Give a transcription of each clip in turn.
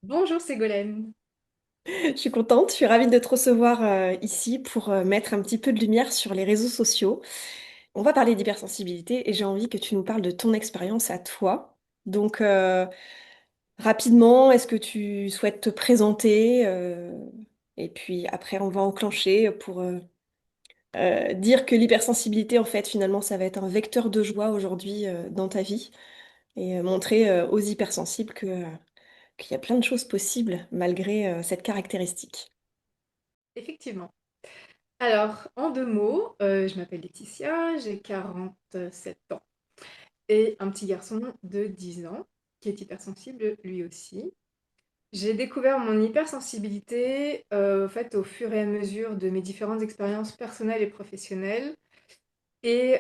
Bonjour Ségolène. Je suis contente, je suis ravie de te recevoir ici pour mettre un petit peu de lumière sur les réseaux sociaux. On va parler d'hypersensibilité et j'ai envie que tu nous parles de ton expérience à toi. Donc, rapidement, est-ce que tu souhaites te présenter et puis après, on va enclencher pour dire que l'hypersensibilité, en fait, finalement, ça va être un vecteur de joie aujourd'hui dans ta vie et montrer aux hypersensibles qu'il y a plein de choses possibles malgré cette caractéristique. Effectivement. Alors, en deux mots, je m'appelle Laetitia, j'ai 47 ans et un petit garçon de 10 ans qui est hypersensible lui aussi. J'ai découvert mon hypersensibilité en fait, au fur et à mesure de mes différentes expériences personnelles et professionnelles et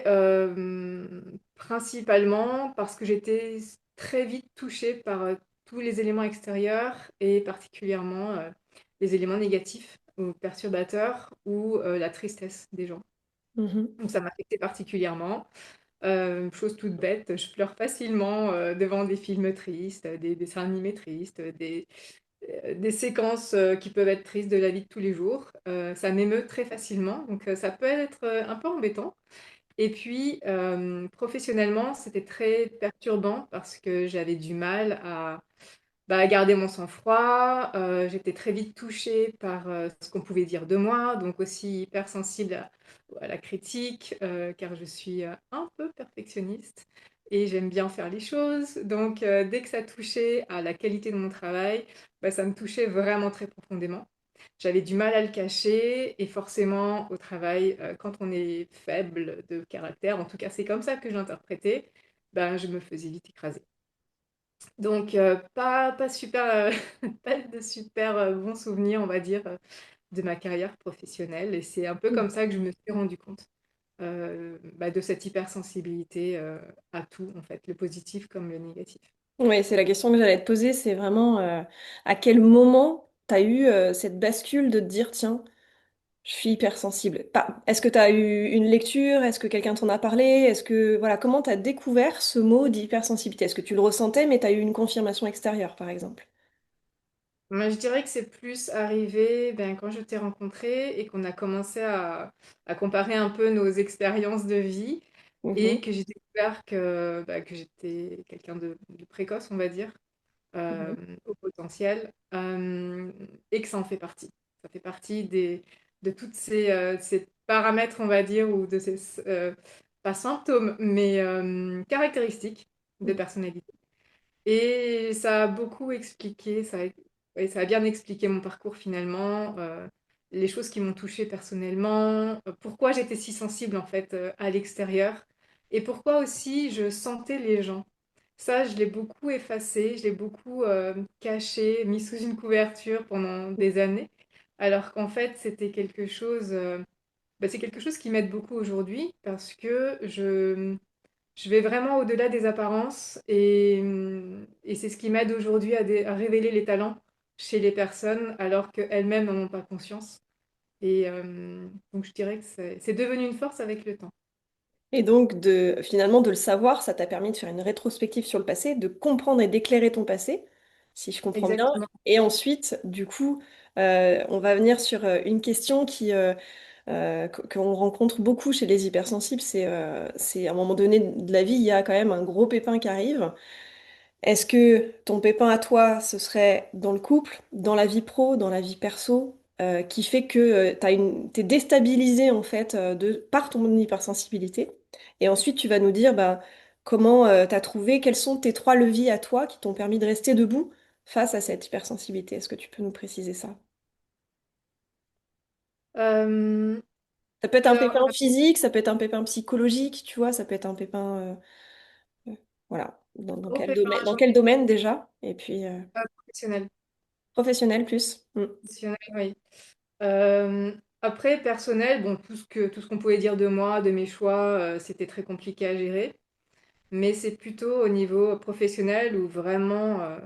principalement parce que j'étais très vite touchée par tous les éléments extérieurs et particulièrement les éléments négatifs ou perturbateurs ou la tristesse des gens. Mhm. Donc ça m'affectait particulièrement. Chose toute bête, je pleure facilement devant des films tristes, des dessins animés tristes, des séquences qui peuvent être tristes de la vie de tous les jours. Ça m'émeut très facilement, donc ça peut être un peu embêtant. Et puis, professionnellement, c'était très perturbant parce que j'avais du mal à garder mon sang-froid. J'étais très vite touchée par ce qu'on pouvait dire de moi, donc aussi hypersensible à la critique, car je suis un peu perfectionniste et j'aime bien faire les choses. Donc, dès que ça touchait à la qualité de mon travail, bah, ça me touchait vraiment très profondément. J'avais du mal à le cacher et forcément au travail, quand on est faible de caractère, en tout cas c'est comme ça que je l'interprétais, ben, je me faisais vite écraser. Donc pas super, pas de super bons souvenirs, on va dire, de ma carrière professionnelle et c'est un peu comme ça que je me suis rendu compte bah, de cette hypersensibilité à tout, en fait, le positif comme le négatif. Oui, c'est la question que j'allais te poser, c'est vraiment à quel moment tu as eu cette bascule de te dire, tiens, je suis hypersensible. Est-ce que tu as eu une lecture? Est-ce que quelqu'un t'en a parlé? Voilà, comment tu as découvert ce mot d'hypersensibilité? Est-ce que tu le ressentais, mais tu as eu une confirmation extérieure, par exemple? Moi, je dirais que c'est plus arrivé ben, quand je t'ai rencontré et qu'on a commencé à comparer un peu nos expériences de vie et Mhm, que j'ai découvert que, bah, que j'étais quelqu'un de précoce, on va dire, mhm, au potentiel, et que ça en fait partie. Ça fait partie de toutes ces paramètres, on va dire, ou de ces, pas symptômes, mais caractéristiques de personnalité. Et ça a beaucoup expliqué, ouais, ça a bien expliqué mon parcours finalement, les choses qui m'ont touchée personnellement, pourquoi j'étais si sensible en fait à l'extérieur et pourquoi aussi je sentais les gens. Ça, je l'ai beaucoup effacé, je l'ai beaucoup caché, mis sous une couverture pendant des années, alors qu'en fait c'était quelque chose, bah, c'est quelque chose qui m'aide beaucoup aujourd'hui parce que je vais vraiment au-delà des apparences et c'est ce qui m'aide aujourd'hui à révéler les talents chez les personnes alors qu'elles-mêmes n'en ont pas conscience. Et donc je dirais que c'est devenu une force avec le temps. Et donc, finalement, de le savoir, ça t'a permis de faire une rétrospective sur le passé, de comprendre et d'éclairer ton passé, si je comprends bien. Exactement. Et ensuite, du coup, on va venir sur une question qu'on rencontre beaucoup chez les hypersensibles, c'est à un moment donné de la vie, il y a quand même un gros pépin qui arrive. Est-ce que ton pépin à toi, ce serait dans le couple, dans la vie pro, dans la vie perso, qui fait que t'es déstabilisé en fait par ton hypersensibilité? Et ensuite, tu vas nous dire bah, comment t'as trouvé, quels sont tes trois leviers à toi qui t'ont permis de rester debout face à cette hypersensibilité. Est-ce que tu peux nous préciser ça? Euh, Ça peut être un alors, pépin physique, ça peut être un pépin psychologique, tu vois, ça peut être un pépin, voilà, dans gros quel pépin domaine, dans quel domaine déjà? Et puis professionnel. professionnel plus. Mm. Professionnel, oui. Après, personnel, bon, tout ce qu'on pouvait dire de moi, de mes choix, c'était très compliqué à gérer. Mais c'est plutôt au niveau professionnel où vraiment,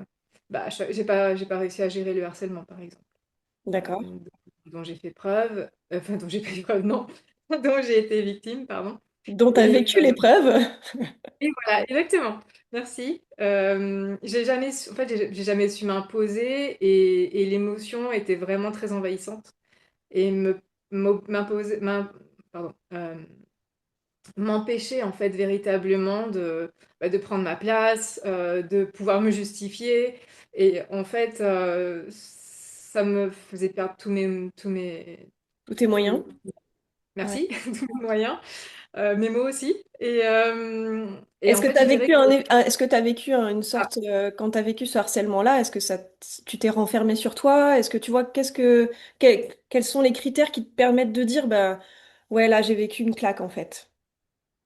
bah, j'ai pas réussi à gérer le harcèlement, par exemple, D'accord. dont j'ai fait preuve, enfin, dont j'ai fait preuve, non, dont j'ai été victime, pardon. dont tu as Et vécu l'épreuve. et voilà, exactement. Merci. En fait, j'ai jamais su m'imposer et l'émotion était vraiment très envahissante et m'imposer, pardon, m'empêcher en fait véritablement de prendre ma place, de pouvoir me justifier. Et en fait, ça me faisait perdre Tous tes moyens. tout- Ouais. merci, tous mes moyens, mes mots aussi. Et Est-ce en que fait, tu as je dirais vécu que est-ce que tu as vécu une ah, sorte, quand tu as vécu ce harcèlement-là, est-ce que tu t'es renfermé sur toi? Est-ce que tu vois, quels sont les critères qui te permettent de dire, bah, ouais, là, j'ai vécu une claque, en fait.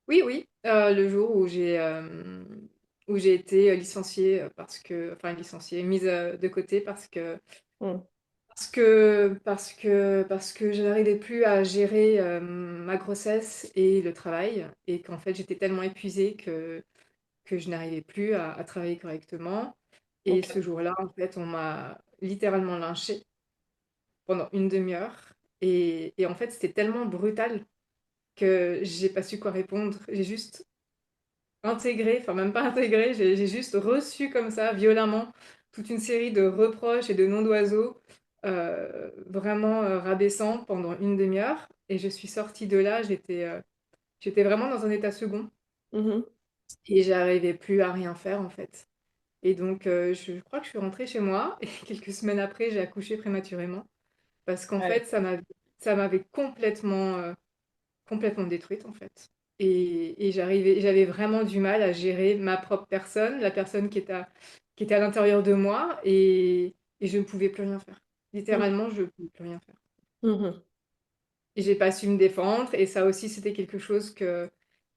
oui, oui, le jour où j'ai été licenciée enfin licenciée, mise de côté Hmm. parce que je n'arrivais plus à gérer ma grossesse et le travail, et qu'en fait j'étais tellement épuisée que je n'arrivais plus à travailler correctement. Et Ok. ce jour-là, en fait, on m'a littéralement lynchée pendant une demi-heure. Et en fait, c'était tellement brutal que j'ai pas su quoi répondre. J'ai juste intégré, enfin même pas intégré, j'ai juste reçu comme ça, violemment, toute une série de reproches et de noms d'oiseaux vraiment rabaissants pendant une demi-heure. Et je suis sortie de là, j'étais vraiment dans un état second Mhm. et j'arrivais plus à rien faire en fait. Et donc je crois que je suis rentrée chez moi et quelques semaines après, j'ai accouché prématurément parce qu'en Ouais. fait, ça m'avait complètement détruite en fait. Et j'avais vraiment du mal à gérer ma propre personne, la personne qui était à l'intérieur de moi, et je ne pouvais plus rien faire. Littéralement, je ne pouvais plus rien faire. Mhm. Et j'ai pas su me défendre, et ça aussi, c'était quelque chose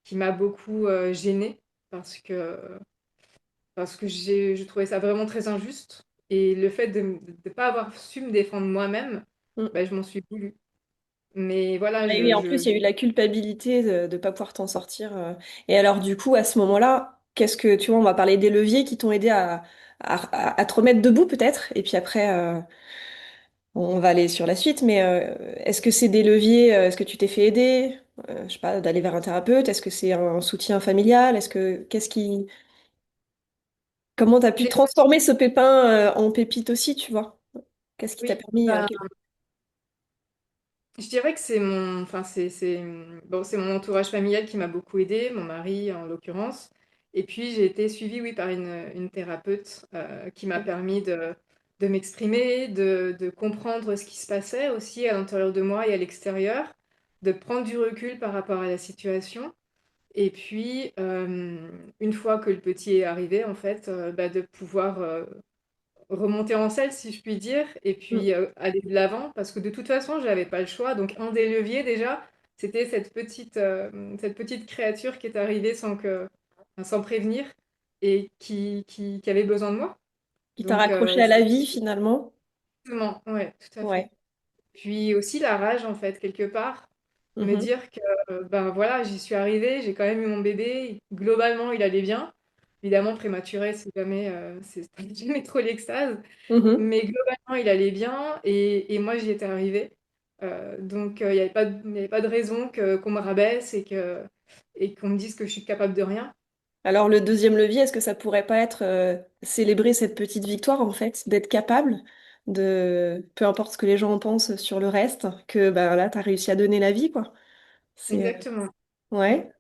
qui m'a beaucoup gênée, parce que je trouvais ça vraiment très injuste. Et le fait de ne pas avoir su me défendre moi-même, Mhm. bah, je m'en suis voulu. Mais voilà, Et oui, en plus, il y a eu la culpabilité de ne pas pouvoir t'en sortir. Et alors, du coup, à ce moment-là, tu vois, on va parler des leviers qui t'ont aidé à te remettre debout, peut-être. Et puis après, on va aller sur la suite. Mais est-ce que c'est des leviers, est-ce que tu t'es fait aider, je sais pas, d'aller vers un thérapeute? Est-ce que c'est un soutien familial? Comment t'as pu j'ai transformer ce pépin, en pépite aussi, tu vois? Qu'est-ce qui t'a oui, permis, je dirais que bon, c'est mon entourage familial qui m'a beaucoup aidée, mon mari en l'occurrence. Et puis j'ai été suivie, oui, par une thérapeute qui m'a permis de m'exprimer, de comprendre ce qui se passait aussi à l'intérieur de moi et à l'extérieur, de prendre du recul par rapport à la situation. Et puis, une fois que le petit est arrivé, en fait, bah, de pouvoir remonter en selle, si je puis dire, et Mm. puis aller de l'avant, parce que de toute façon, j'avais pas le choix. Donc, un des leviers, déjà, c'était cette petite créature qui est arrivée enfin, sans prévenir et qui avait besoin de moi. Qui t'a Donc, raccroché à la vie, finalement? exactement, ouais, tout à fait. Ouais. Puis aussi la rage, en fait, quelque part, me Mhm. dire que, ben voilà, j'y suis arrivée, j'ai quand même eu mon bébé, globalement, il allait bien. Évidemment, prématuré, c'est jamais trop l'extase. Mhm. Mais globalement, il allait bien et moi, j'y étais arrivée. Donc, il n'y avait il y avait pas de raison qu'on me rabaisse et qu'on me dise que je suis capable de rien. Alors le deuxième levier, est-ce que ça pourrait pas être célébrer cette petite victoire en fait, d'être capable peu importe ce que les gens en pensent sur le reste, que bah là t'as réussi à donner la vie quoi. C'est Exactement. Ouais. ouais.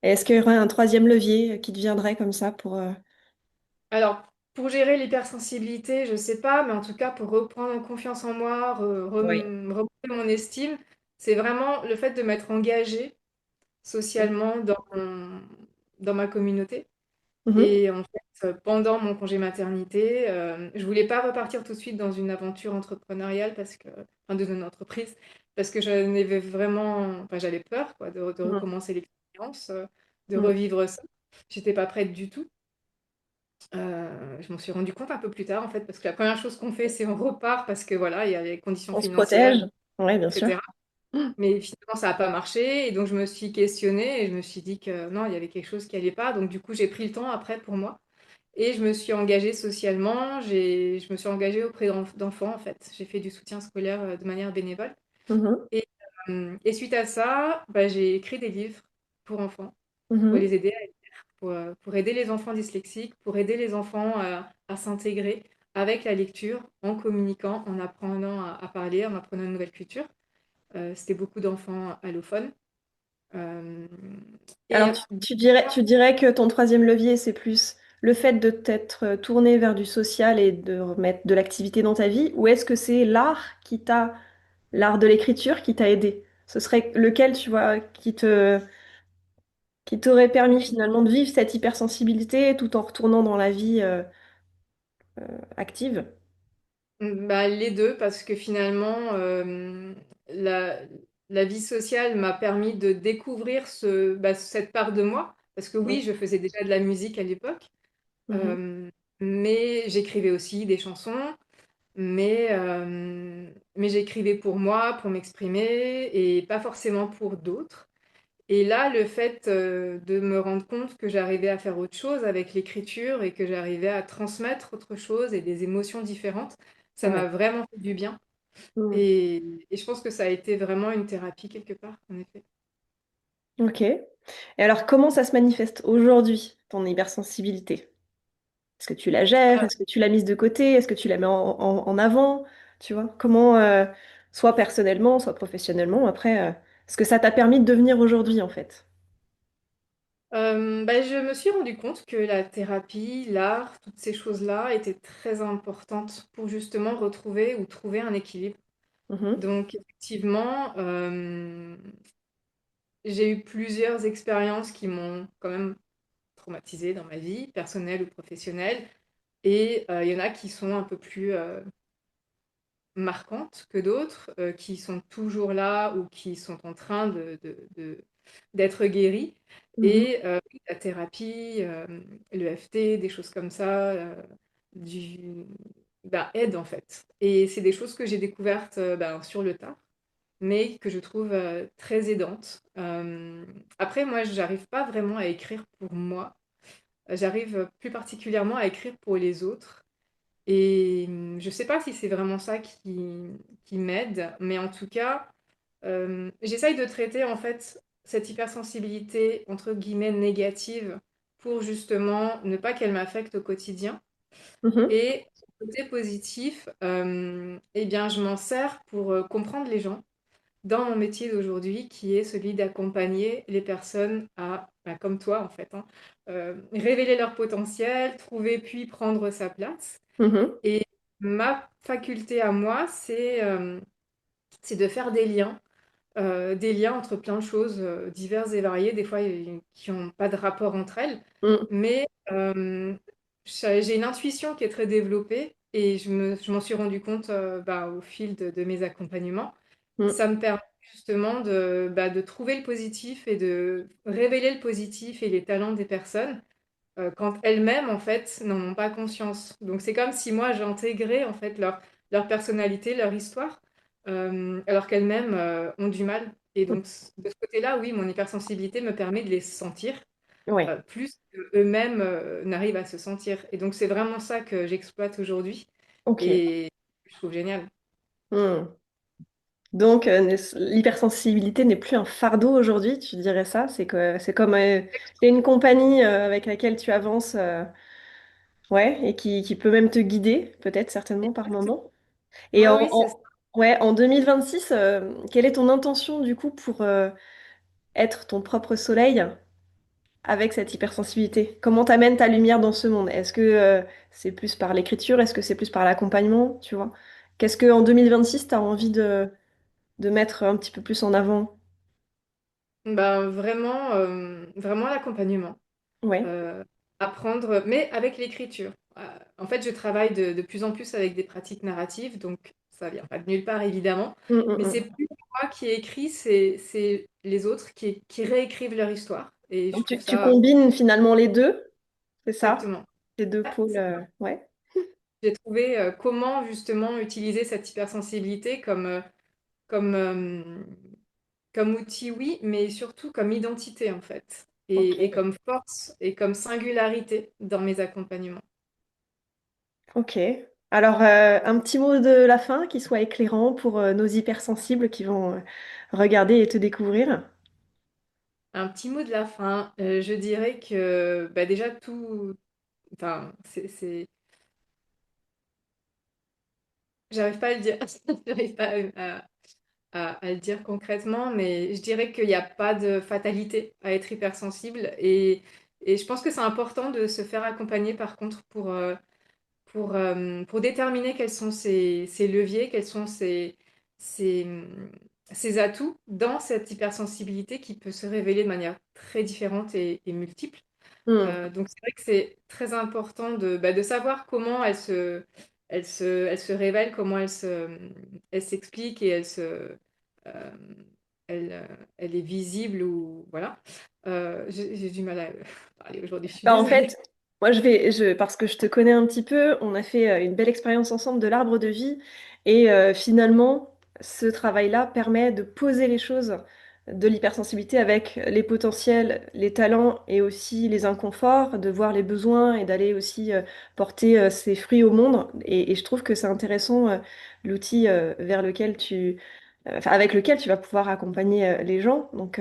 Et est-ce qu'il y aurait un troisième levier qui te viendrait comme ça pour Alors, pour gérer l'hypersensibilité, je sais pas, mais en tout cas, pour reprendre en confiance en moi, Oui. remonter mon estime, c'est vraiment le fait de m'être engagée socialement dans ma communauté. Mhm. Et en fait, pendant mon congé maternité, je voulais pas repartir tout de suite dans une aventure entrepreneuriale enfin, dans une entreprise, parce que j'en avais vraiment, enfin, j'avais peur, quoi, de Mhm. recommencer l'expérience, de Mhm. revivre ça. J'étais pas prête du tout. Je m'en suis rendu compte un peu plus tard, en fait, parce que la première chose qu'on fait, c'est on repart parce que voilà, il y a les conditions On se financières, protège. Ouais, bien sûr. etc. Mais finalement, ça n'a pas marché. Et donc, je me suis questionnée et je me suis dit que non, il y avait quelque chose qui allait pas. Donc, du coup, j'ai pris le temps après pour moi. Et je me suis engagée socialement. Je me suis engagée auprès d'enfants, en fait. J'ai fait du soutien scolaire de manière bénévole. Mhm. Et, et suite à ça, bah, j'ai écrit des livres. pour enfants, pour Mhm. les aider pour aider les enfants dyslexiques, pour aider les enfants à s'intégrer avec la lecture, en communiquant, en apprenant à parler, en apprenant une nouvelle culture. C'était beaucoup d'enfants allophones. Euh, Alors, et tu dirais que ton troisième levier, c'est plus le fait de t'être tourné vers du social et de remettre de l'activité dans ta vie, ou est-ce que c'est l'art de l'écriture qui t'a aidé? Ce serait lequel, tu vois, qui t'aurait permis finalement de vivre cette hypersensibilité tout en retournant dans la vie active? bah, les deux, parce que finalement, la, la vie sociale m'a permis de découvrir cette part de moi. Parce que oui, Oui. je faisais déjà de la musique à l'époque, Mhm. euh, mais j'écrivais aussi des chansons. Mais j'écrivais pour moi, pour m'exprimer, et pas forcément pour d'autres. Et là, le fait de me rendre compte que j'arrivais à faire autre chose avec l'écriture et que j'arrivais à transmettre autre chose et des émotions différentes, ça Ouais. m'a vraiment fait du bien. Mhm. Et je pense que ça a été vraiment une thérapie quelque part, en effet. Ok. Et alors, comment ça se manifeste aujourd'hui, ton hypersensibilité? Est-ce que tu la gères? Est-ce que tu l'as mise de côté? Est-ce que tu la mets en avant? Tu vois, comment, soit personnellement, soit professionnellement, après, ce que ça t'a permis de devenir aujourd'hui, en fait. Je me suis rendu compte que la thérapie, l'art, toutes ces choses-là étaient très importantes pour justement retrouver ou trouver un équilibre. Mhm, Donc effectivement, j'ai eu plusieurs expériences qui m'ont quand même traumatisée dans ma vie, personnelle ou professionnelle. Et il y en a qui sont un peu plus marquantes que d'autres, qui sont toujours là ou qui sont en train d'être guéries. mhm. Et oui, la thérapie, l'EFT, des choses comme ça, du, aident en fait. Et c'est des choses que j'ai découvertes sur le tas, mais que je trouve très aidantes. Après, moi, j'arrive pas vraiment à écrire pour moi. J'arrive plus particulièrement à écrire pour les autres. Et je sais pas si c'est vraiment ça qui m'aide, mais en tout cas, j'essaye de traiter en fait cette hypersensibilité entre guillemets négative pour justement ne pas qu'elle m'affecte au quotidien. Mhm, Et côté positif, eh bien, je m'en sers pour comprendre les gens dans mon métier d'aujourd'hui, qui est celui d'accompagner les personnes comme toi en fait, hein, révéler leur potentiel, trouver puis prendre sa place. mhm, Et ma faculté à moi, c'est de faire des liens entre plein de choses diverses et variées, des fois qui n'ont pas de rapport entre elles. mhm, Mais j'ai une intuition qui est très développée et je m'en suis rendu compte au fil de mes accompagnements. mhm. Ça me permet justement de trouver le positif et de révéler le positif et les talents des personnes quand elles-mêmes, en fait, n'en ont pas conscience. Donc, c'est comme si moi, j'intégrais, en fait, leur personnalité, leur histoire, alors qu'elles-mêmes ont du mal. Et donc, de ce côté-là, oui, mon hypersensibilité me permet de les sentir Ouais, plus qu'eux-mêmes n'arrivent à se sentir. Et donc, c'est vraiment ça que j'exploite aujourd'hui ok. et je trouve génial. Hmm. Donc, l'hypersensibilité n'est plus un fardeau aujourd'hui, tu dirais ça? C'est comme t'es une compagnie avec laquelle tu avances, ouais, et qui peut même te guider, peut-être, certainement, par moment. Et Oui, oui, c'est ça. ouais, en 2026, quelle est ton intention, du coup, pour être ton propre soleil avec cette hypersensibilité? Comment t'amènes ta lumière dans ce monde? Est-ce que c'est plus par l'écriture? Est-ce que c'est plus par l'accompagnement, tu vois? Qu'est-ce que en 2026, tu as envie de mettre un petit peu plus en avant? Vraiment, vraiment l'accompagnement. Ouais. euh, Apprendre, mais avec l'écriture. En fait, je travaille de plus en plus avec des pratiques narratives, donc ça vient pas de nulle part évidemment, Mm, mais mm, c'est mm. plus moi qui écris, c'est les autres qui réécrivent leur histoire. Et je Donc trouve tu ça combines finalement les deux, c'est ça? exactement. Ces deux Ouais, pôles, ouais. j'ai trouvé comment justement utiliser cette hypersensibilité comme, comme outil, oui, mais surtout comme identité en fait, et Ok. comme force et comme singularité dans mes accompagnements. Ok. Alors, un petit mot de la fin qui soit éclairant pour nos hypersensibles qui vont regarder et te découvrir. Un petit mot de la fin. Je dirais que bah, déjà tout, enfin, j'arrive pas à le dire, j'arrive pas à le dire concrètement, mais je dirais qu'il n'y a pas de fatalité à être hypersensible et je pense que c'est important de se faire accompagner par contre pour déterminer quels sont ses leviers, quels sont ses, ses atouts dans cette hypersensibilité qui peut se révéler de manière très différente et multiple. Hmm. Donc c'est vrai que c'est très important de savoir comment elle se révèle, comment elle s'explique et euh, elle, euh, elle est visible ou voilà. J'ai du mal à parler aujourd'hui, je suis Bah, en désolée. fait, moi, parce que je te connais un petit peu, on a fait une belle expérience ensemble de l'arbre de vie. Et finalement, ce travail-là permet de poser les choses de l'hypersensibilité avec les potentiels, les talents et aussi les inconforts, de voir les besoins et d'aller aussi porter ses fruits au monde. Et je trouve que c'est intéressant, l'outil vers lequel enfin, avec lequel tu vas pouvoir accompagner les gens. Donc,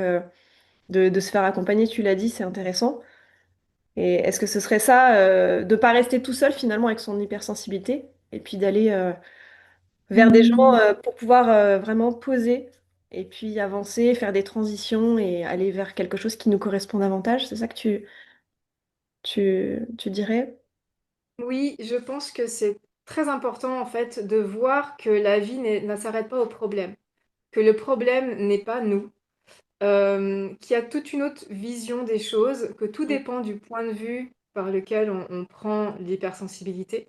de se faire accompagner, tu l'as dit, c'est intéressant. Et est-ce que ce serait ça, de pas rester tout seul finalement avec son hypersensibilité et puis d'aller vers des gens Hmm. pour pouvoir vraiment poser et puis avancer, faire des transitions et aller vers quelque chose qui nous correspond davantage? C'est ça que tu dirais? Oui, je pense que c'est très important en fait de voir que la vie ne s'arrête pas au problème, que le problème n'est pas nous, qu'il y a toute une autre vision des choses, que tout Mm. dépend du point de vue par lequel on prend l'hypersensibilité.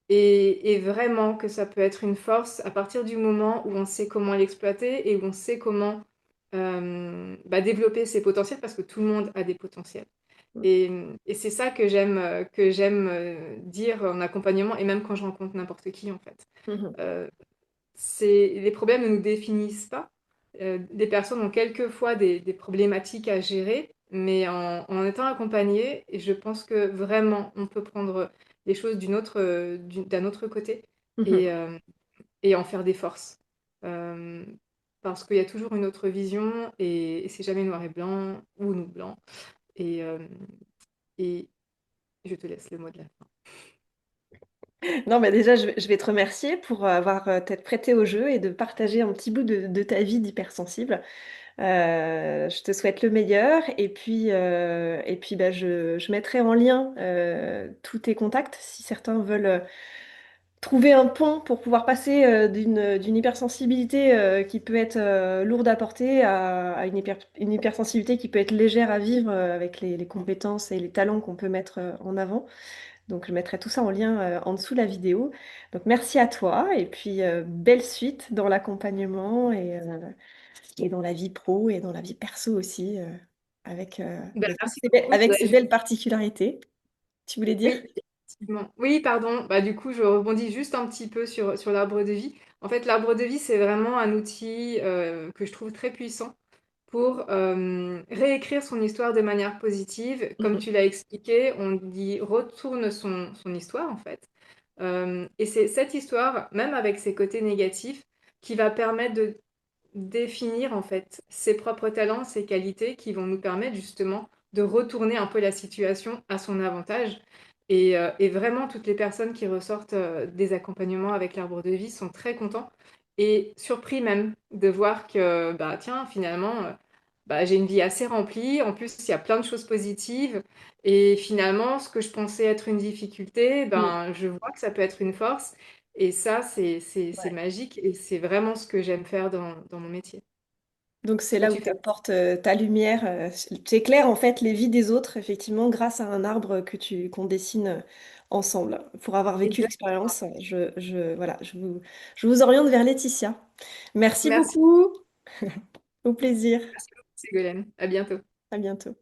Et vraiment que ça peut être une force à partir du moment où on sait comment l'exploiter et où on sait comment développer ses potentiels, parce que tout le monde a des potentiels. Et, et c'est ça que j'aime dire en accompagnement, et même quand je rencontre n'importe qui, en fait. Mhm. Euh, les problèmes ne nous définissent pas. Les personnes ont quelquefois des problématiques à gérer, mais en étant accompagnées, et je pense que vraiment, on peut prendre les choses d'un autre côté et, Mhm. euh, et en faire des forces. Euh, Parce qu'il y a toujours une autre vision et c'est jamais noir et blanc ou nous blanc. Et, euh, et je te laisse le mot de la fin. Non, mais déjà, je vais te remercier pour avoir t'être prêté au jeu et de partager un petit bout de ta vie d'hypersensible. Je te souhaite le meilleur et puis bah, je mettrai en lien tous tes contacts si certains veulent trouver un pont pour pouvoir passer d'une hypersensibilité qui peut être lourde à porter à une hypersensibilité qui peut être légère à vivre avec les compétences et les talents qu'on peut mettre en avant. Donc je mettrai tout ça en lien en dessous de la vidéo. Donc merci à toi et puis belle suite dans l'accompagnement et dans la vie pro et dans la vie perso aussi, avec, Ben, avec merci beaucoup. avec ces belles particularités. Tu voulais dire? Oui, effectivement. Oui, pardon. Bah, du coup, je rebondis juste un petit peu sur l'arbre de vie. En fait, l'arbre de vie, c'est vraiment un outil que je trouve très puissant pour réécrire son histoire de manière positive. Comme Mhm. tu l'as expliqué, on dit retourne son histoire, en fait. Et c'est cette histoire, même avec ses côtés négatifs, qui va permettre de définir en fait ses propres talents, ses qualités qui vont nous permettre justement de retourner un peu la situation à son avantage. Et vraiment, toutes les personnes qui ressortent des accompagnements avec l'arbre de vie sont très contents et surpris même de voir que, bah, tiens, finalement, bah, j'ai une vie assez remplie. En plus, il y a plein de choses positives. Et finalement, ce que je pensais être une difficulté, Mm. ben, je vois que ça peut être une force. Et ça, c'est Ouais. magique et c'est vraiment ce que j'aime faire dans mon métier. Donc c'est Et là où tu tu fais apportes ta lumière. Tu éclaires en fait les vies des autres, effectivement, grâce à un arbre qu'on dessine ensemble. Pour avoir vécu exactement. l'expérience, voilà, je vous oriente vers Laetitia. Merci Merci, beaucoup, au plaisir, merci beaucoup, Ségolène. À bientôt. à bientôt.